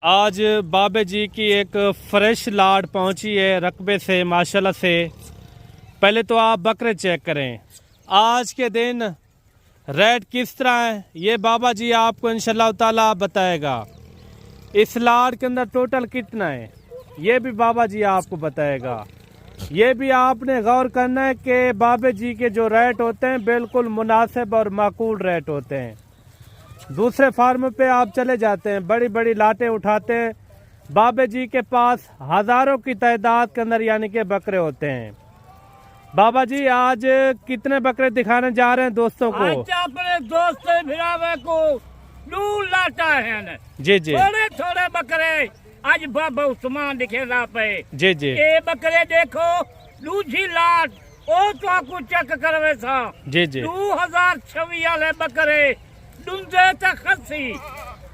आज बाबे जी की एक फ्रेश लाट पहुंची है रकबे से माशाल्लाह से। पहले तो आप बकरे चेक करें आज के दिन रेट किस तरह है, ये बाबा जी आपको इंशाल्लाह ताला बताएगा। इस लाट के अंदर टोटल कितना है ये भी बाबा जी आपको बताएगा। ये भी आपने गौर करना है कि बाबे जी के जो रेट होते हैं बिल्कुल मुनासिब और माकूल रेट होते हैं। दूसरे फार्म पे आप चले जाते हैं, बड़ी बड़ी लाटें उठाते हैं, बाबे जी के पास हजारों की तादाद के अंदर यानी कि बकरे होते हैं। बाबा जी आज कितने बकरे दिखाने जा रहे हैं दोस्तों को? आज अपने दोस्त भिरावे को दूर लाटा है जी जी, थोड़े थोड़े बकरे आज बाबा उस्मान दिखेगा पे। जी जी, ये बकरे देखो दूसरी लाट ओ तो आपको चेक करवे था। जी जी, 2026 वाले बकरे दुंदे तक खसी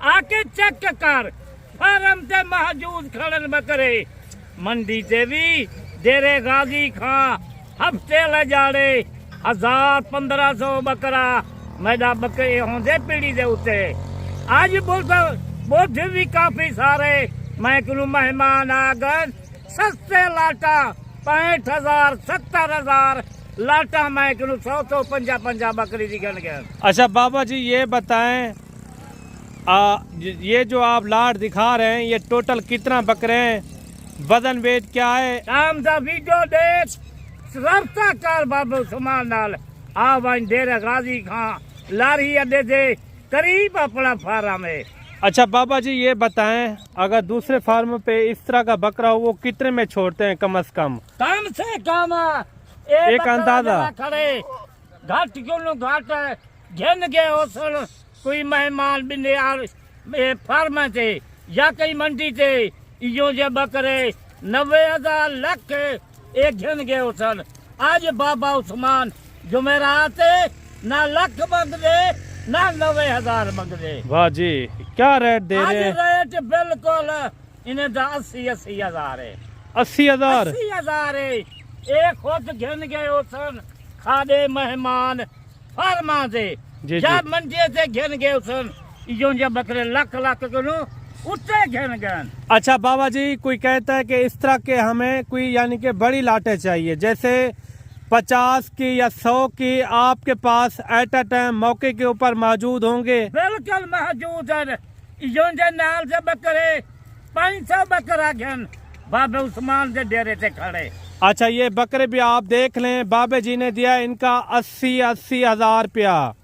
आके चेक कर फार्म से महजूद खड़न बकरे। मंडी से भी डेरे गाजी खां हफ्ते ले जाड़े 1000-1500 बकरा मैदा बकरे होंदे पीढ़ी दे उते। आज बोध भी काफी सारे मैं कहूँ मेहमान आ गए। सस्ते लाटा 65,000 70,000 लाटा मैं कहूँ 100-150 बकरी दिखन गए। अच्छा बाबा जी ये बताएं ये जो आप लाट दिखा रहे हैं ये टोटल कितना बकरे हैं, वजन वेट क्या है? शाम दा वीडियो देख रफ्ता कर बाबू सुमान नाल आ वन डेरे गाजी खां लारी अड्डे से करीब अपना फार्म है। अच्छा बाबा जी ये बताएं अगर दूसरे फार्म पे इस तरह का बकरा हो वो कितने में छोड़ते हैं कम से कम? कम से कम एक अंदाजा खड़े घाट क्यों घाट घन गए हो कोई मेहमान भी फार्म से या कई मंडी से यो जे बकरे 90,000 लाख एक घन गए हो सन। आज बाबा उस्मान जुमेरात ना लाख मंग दे ना 90,000 मंग दे। वाह जी क्या रेट दे रहे हैं? रेट बिल्कुल इन्हें 80 हजार है। 80,000 है। एक खुद घन गए हो सन खादे मेहमान फार्मा से या मंडी से घन गए हो सन यो जे बकरे लाख लाख करो उतने घन गए। अच्छा बाबा जी कोई कहता है कि इस तरह के हमें कोई यानी कि बड़ी लाटें चाहिए जैसे 50 की या 100 की, आपके पास एट अ टाइम मौके के ऊपर मौजूद होंगे? बिल्कुल मौजूद है। यो जे नाल से बकरे 500 बकरा घन बाबे उस्मान के डेरे से खड़े। अच्छा ये बकरे भी आप देख लें बाबे जी ने दिया इनका 80 हजार रुपया।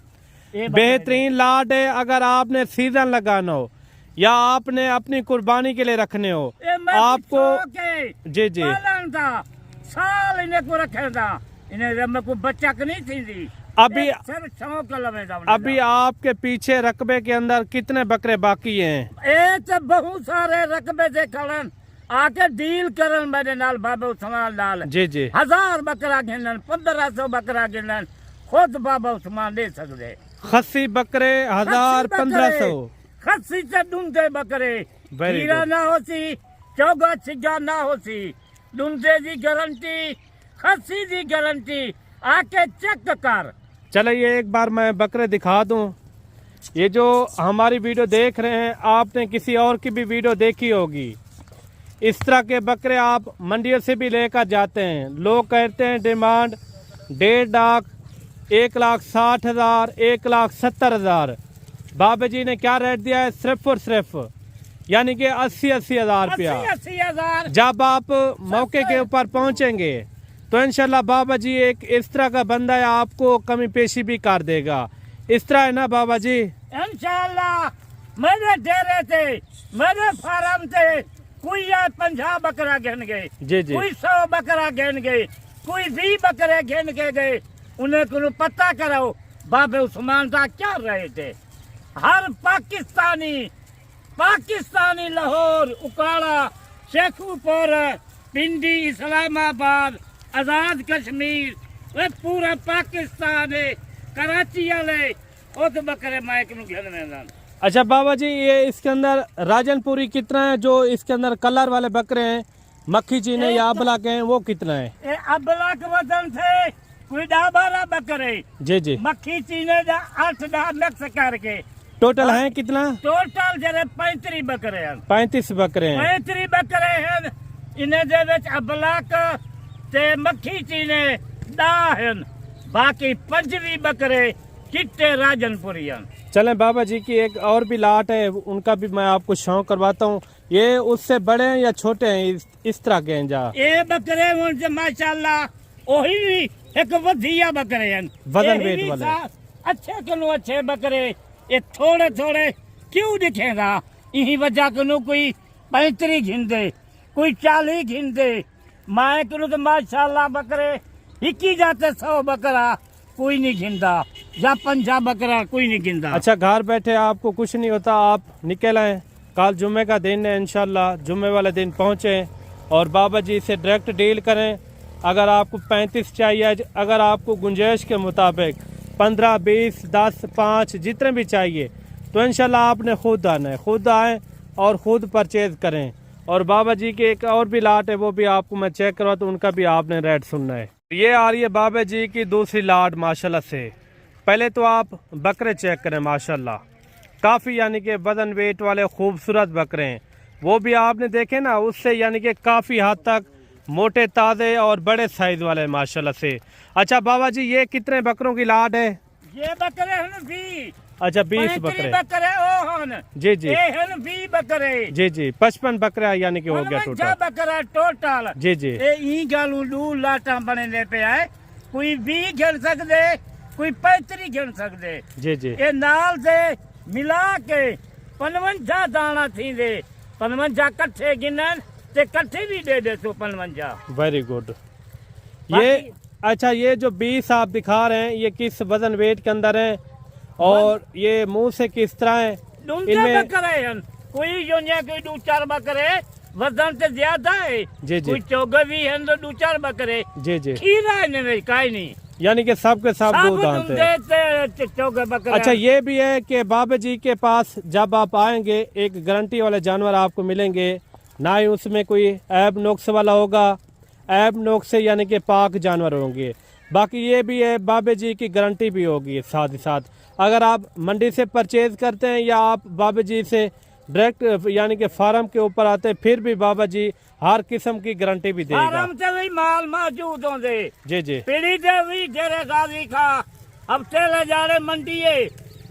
बेहतरीन लाट है। अगर आपने सीजन लगाना हो या आपने अपनी कुर्बानी के लिए रखने हो आपको जी जी साल इन्हें को रखे था इन्हें को बच्चा नहीं थी अभी आपके पीछे रकबे के अंदर कितने बकरे बाकी हैं? तो बहुत सारे रकबे से खड़न आके डील करन मेरे नाल बाबा उस्मान नाल। जी जी, 1000 बकरा गिनन 1500 बकरा गिनन खुद बाबा उस्मान दे सकते। खस्सी बकरे 1000-1500 खस्सी से ढूंढते बकरे हीरा ना होती चौगा छिगा ना होती ढूंढे की गारंटी खस्सी की गारंटी आके चेक कर। चलिए एक बार मैं बकरे दिखा दूं। ये जो हमारी वीडियो देख रहे हैं आपने किसी और की भी वीडियो देखी होगी। इस तरह के बकरे आप मंडियों से भी लेकर जाते हैं। लोग कहते हैं डिमांड 1.5 लाख 1,60,000 1,70,000। बाबा जी ने क्या रेट दिया है? सिर्फ और सिर्फ यानी कि 80 हजार रुपया। 80,000 जब आप मौके के ऊपर पहुंचेंगे तो इंशाल्लाह बाबा जी एक इस तरह का बंदा है आपको कमी पेशी भी कर देगा। इस तरह है ना बाबा जी? इंशाल्लाह मेरे डेरे थे मेरे फार्म थे कोई 50 बकरा गिन गए, जी जी, कोई 100 बकरा गिन गए, कोई 20 बकरे गिन के गए। उन्हें को पता करो बाबे उस्मान का क्या रहे थे। हर पाकिस्तानी लाहौर उकाड़ा शेखुपुर पिंडी इस्लामाबाद आजाद कश्मीर वे पूरा पाकिस्तान है कराची वाले उस बकरे माइक में। अच्छा बाबा जी ये इसके अंदर राजनपुरी कितना है? जो इसके अंदर कलर वाले बकरे हैं मक्खी चीने या अबला के हैं वो कितना है? अबला के वजन थे कोई 10-12 बकरे। जी जी, मक्खी चीने 8-10 मिक्स करके टोटल हैं कितना? टोटल जरे 35 बकरे हैं। 35 बकरे हैं। 35 बकरे हैं। इन्हें दे विच अबलाक ते मक्खी चीने 10 हैं। बाकी 25 बकरे चिट्टे राजनपुरी हैं। चलें बाबा जी की एक और भी लाट है, उनका भी मैं आपको शौक करवाता हूँ। ये उससे बड़े हैं या छोटे हैं, इस तरह के हैं? जा ये बकरे मुझे माशाल्लाह ओही भी एक वधिया बकरे हैं, वजन वेट वाले। अच्छे कनु अच्छे बकरे। ये थोड़े थोड़े क्यों दिखेगा? यही वजह कनु कोई 35 घिंदे, कोई 40 घिंदे। मैं कनु तो माशाल्लाह बकरे हिकी जाते 100 बकरा कोई नहीं घिंदा, या 50 बकरा कोई नहीं घिंदा। अच्छा, घर बैठे आपको कुछ नहीं होता, आप निकल आए। कल जुम्मे का दिन है, इंशाल्लाह जुम्मे वाले दिन पहुँचे और बाबा जी से डायरेक्ट डील करें। अगर आपको 35 चाहिए, अगर आपको गुंजाइश के मुताबिक 15, 20, 10, 5 जितने भी चाहिए तो इंशाल्लाह आपने खुद आना है। खुद आएँ और ख़ुद परचेज़ करें। और बाबा जी के एक और भी लाट है, वो भी आपको मैं चेक करवा, तो उनका भी आपने रेट सुनना है। ये आ रही है बाबा जी की दूसरी लाट माशाल्लाह से। पहले तो आप बकरे चेक करें, माशाल्लाह काफ़ी यानी कि वजन वेट वाले खूबसूरत बकरे हैं। वो भी आपने देखे ना, उससे यानी कि काफ़ी हद तक मोटे ताज़े और बड़े साइज वाले माशाल्लाह से। अच्छा बाबा जी, ये कितने बकरों की लाट है? ये बकरे हैं 20। अच्छा 20 बकरे जी जी। 20 बकरे जी जी, 55 बकरा यानी कि हो गया टोटल। बकरा टोटल जी जी। ई गालू दू लाटा बने दे पे है। कोई 20 गिन सकदे, कोई 35 गिन सकदे जी जी। ये नाल से मिला के 55 दाना थी दे। 55 कट्ठे गिनन ते कट्ठे भी दे दे 55। Very good. ये अच्छा, ये जो 20 आप दिखा रहे हैं, ये किस वजन वेट के अंदर है और ये मुंह से किस तरह है? इनमें कोई जो कोई 2-4 बकरे वजन से ज्यादा है जी जी। कोई 24 है तो 2-4 बकरे जी जी। खीरा है काई नहीं, यानी कि सब के सब दूध आते हैं। अच्छा, ये भी है कि बाबा जी के पास जब आप आएंगे एक गारंटी वाले जानवर आपको मिलेंगे, ना ही उसमें कोई ऐब नुक्स वाला होगा। ऐब नुक्स से यानी कि पाक जानवर होंगे। बाकी ये भी है, बाबा जी की गारंटी भी होगी साथ ही साथ। अगर आप मंडी से परचेज करते हैं या आप बाबा जी से डायरेक्ट यानी कि फार्म के ऊपर आते हैं, फिर भी बाबा जी हर किस्म की गारंटी भी देगा। फार्म से भी माल मौजूद होंगे जी जी। पीढ़ी से भी जेरे गाजी खा हफ्ते ले जा रहे मंडी है।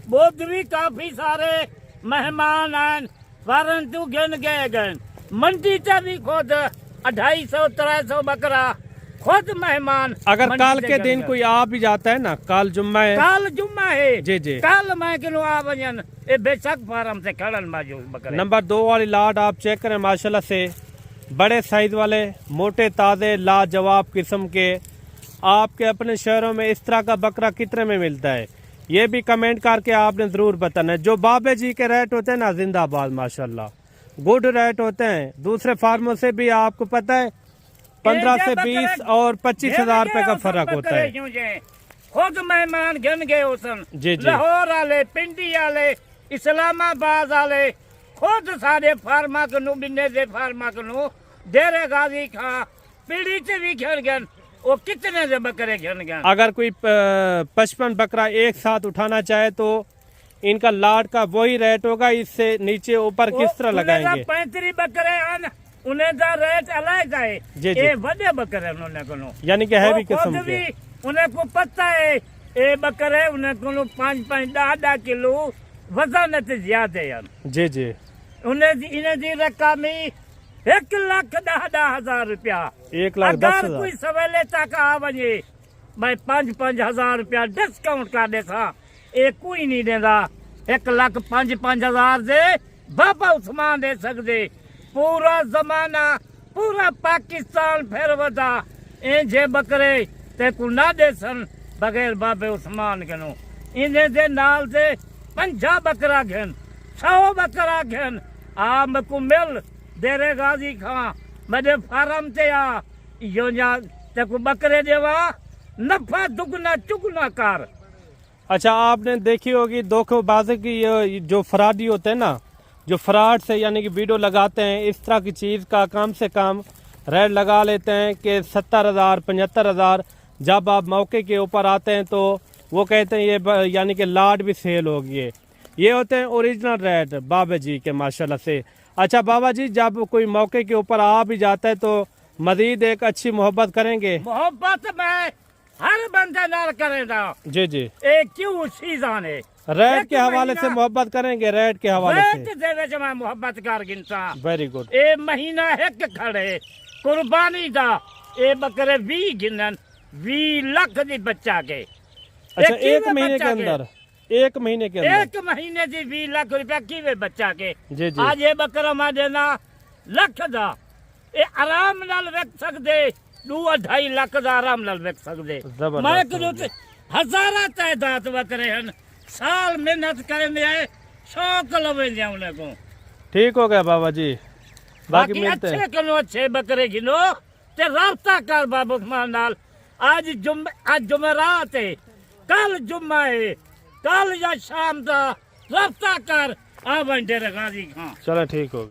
बुद्ध भी काफी सारे मेहमान हैं, परंतु गिन गए मंडी से भी खुद 250-300 बकरा खुद मेहमान। अगर कल के दिन कोई आ भी जाता है ना, कल जुम्मा है, कल जुम्मा है जी जी, कल मैं किलो आ वजन ए बेशक फार्म से खड़न मौजूद बकरे। नंबर 2 वाली लाट आप चेक करें, माशाल्लाह से बड़े साइज वाले मोटे ताजे लाजवाब किस्म के। आपके अपने शहरों में इस तरह का बकरा कितने में मिलता है, ये भी कमेंट करके आपने जरूर बताना है। जो बाबे जी के रेट होते हैं ना, जिंदाबाद माशाल्लाह गुड रेट होते हैं। दूसरे फार्मों से भी आपको पता है 15 से 20 और 25 हजार रुपए का फर्क होता है। खुद मेहमान गिन गए उसन जी जी। लाहौर आले, पिंडी आले, इस्लामाबाद आले, खुद सारे फार्मा कनु बिन्ने दे फार्मा कनु डेरे गाजी खा पीढ़ी से भी गिन गन। वो कितने से बकरे गिन गन? अगर कोई 55 बकरा एक साथ उठाना चाहे तो इनका लाट का वही रेट होगा, इससे नीचे ऊपर किस तरह लगाएंगे? 35 बकरे हैं, उन्हें दा रेट अलग है। जी जी। ये बड़े बकरे उन्होंने को यानी कि हैवी किस्म के। उन्हें को पता है ये बकरे उन्हें को 5-5, 10-10 किलो वजन से ज्यादा है जी जी। उन्हें इन्हें दी रकम 1,10,000 रुपया। 1,10,000। अगर कोई सवेले तक आ वजे मैं 5-5 हजार रुपया डिस्काउंट कर देता, ये कोई नहीं देता। 1,05,000 दे बाबा उस्मान दे सकते। पूरा जमाना पूरा पाकिस्तान फिर वदा इंजे बकरे ते को ना दे सन बगैर बाबे उस्मान के नो। इन्हें दे नाल दे 50 बकरा घेन, 100 बकरा घेन आ मको मिल डेरे गाजी खा मेरे फार्म ते आ यो जा ते को बकरे देवा नफा दुगना चुगना कर। अच्छा, आपने देखी होगी धोखेबाजी की, ये जो फराडी होते हैं ना, जो फ्रॉड से यानी कि वीडियो लगाते हैं, इस तरह की चीज़ का कम से कम रेट लगा लेते हैं कि 70,000 75,000। जब आप मौके के ऊपर आते हैं तो वो कहते हैं ये यानी कि लाट भी सेल होगी है। ये होते हैं ओरिजिनल रेट बाबा जी के माशाल्लाह से। अच्छा बाबा जी, जब कोई मौके के ऊपर आ भी जाता है तो मजीद एक अच्छी मोहब्बत करेंगे? मोहब्बत में हर बंदे नाल करेगा। जी जी। ए क्यों सीजन है रेट के हवाले से मोहब्बत करेंगे, रेट के हवाले से। रेट दे विच मैं मोहब्बत कर गिनसा। Very good. ए महीना एक खड़े कुर्बानी दा ए बकरे 20 गिनन 20 लाख दी बच्चा के। अच्छा एक महीने के अंदर, एक महीने के अंदर एक महीने दी 20 लाख रुपया किवे बच्चा के। जी जी। आज ये बकरा मैं देना लख दा ए आराम नाल वेच सकदे, 2-2.5 लाख दा आराम नाल वेच सकदे। मैं कहूं हजारा तादाद बकरे हन, साल मेहनत करने आए, शौक लवे जाने को। ठीक हो गया बाबा जी, बाकी मिलते अच्छे हैं। कनो अच्छे बकरे गिनो ते राब्ता कर बाबू उस्मान नाल। आज जुमेरात है, कल जुम्मा है, कल या शाम दा राब्ता कर आ बंदे गाजी खां। चलो ठीक हो गया।